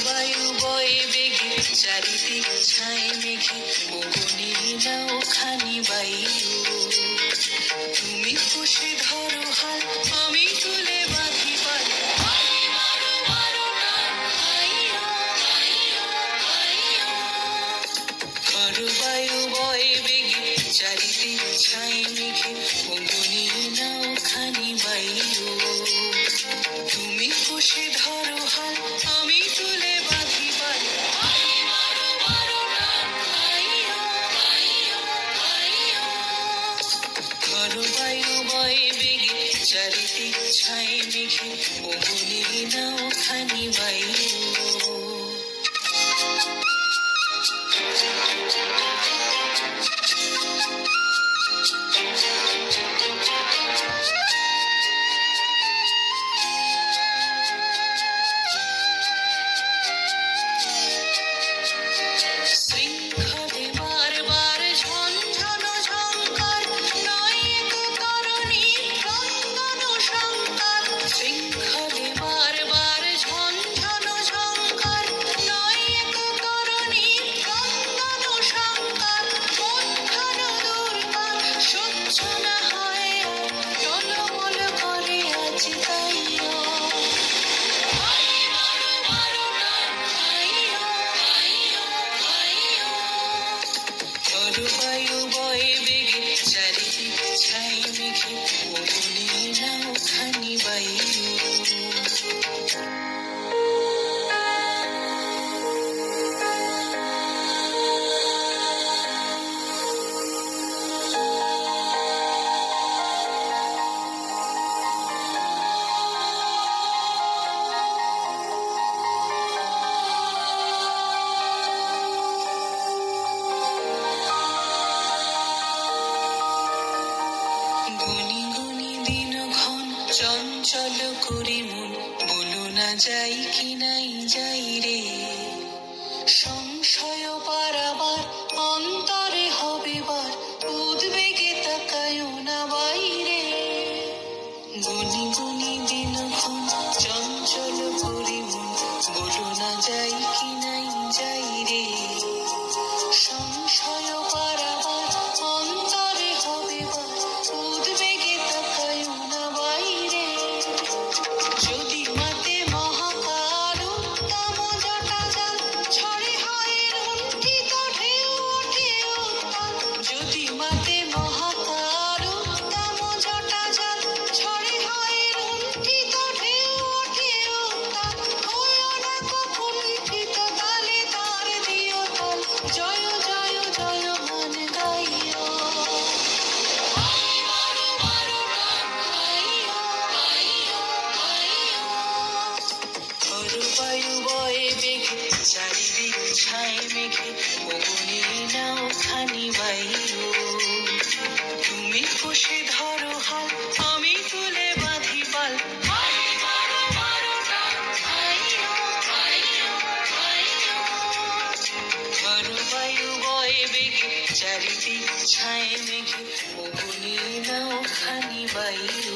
বায়ু বয়ে বেগে চারিদিক ছায় মেঘে অগ্নি নাও খানি বায়ু তুমি কষে ধরো হাল আমি তুলে বাঁধি পাল বায়ু বয়ে বেগে চারিদিক ছায় মেঘে অগ্নি নাও খানি বায়ু তুমি কষে ধরো হাল আমি তুলে বাঁধি পাল বায়ু বয়ে বেগে চারিদিক ছায় মেঘে অগ্নি নাও খানি বায়ু বায়ু বয়ে বেগে চারিদিক ছাই মেঘে অগ্নি নাও খানি বায়ু গুনি গুনি দিন ক্ষণ চঞ্চল করি মন বলো না যাই কি নাই যাই রে সংশয় পারাবার অন্তরে হবে বার উদ্বেগে তাকায় না বাইরে গুনি গুনি দিন ক্ষণ চঞ্চল করি মন বলো না যাই কি নাই যাই রে সংশয় পারাবার অন্তরে হবে বার উদ্বেগে তাকায় না বাইরে যদি মাতে মহাকাল উত্তম জটা জাল ছড়ে হয় লুণ্ঠিত ঢেউ ওঠে উত্তাল যদি মাতে মহাকাল উত্তম জটা জাল ছড়ে হয় লুণ্ঠিত ঢেউ ওঠে উত্তাল হয়ো না কুণ্ঠিত তালে তার দিও তাল জয় জয় জয় মান গাইও বায়ু বয়ে বেগে চারিদিক ছায় মেঘে অগ্নি নাও খানি বায়ু তুমি কষে ধরো হাল আমি তুলে বাঁধি পাল বায়ু বয়ে বেগে চারিদিক ছায় মেঘে অগ্নি নাও খানি বায়ু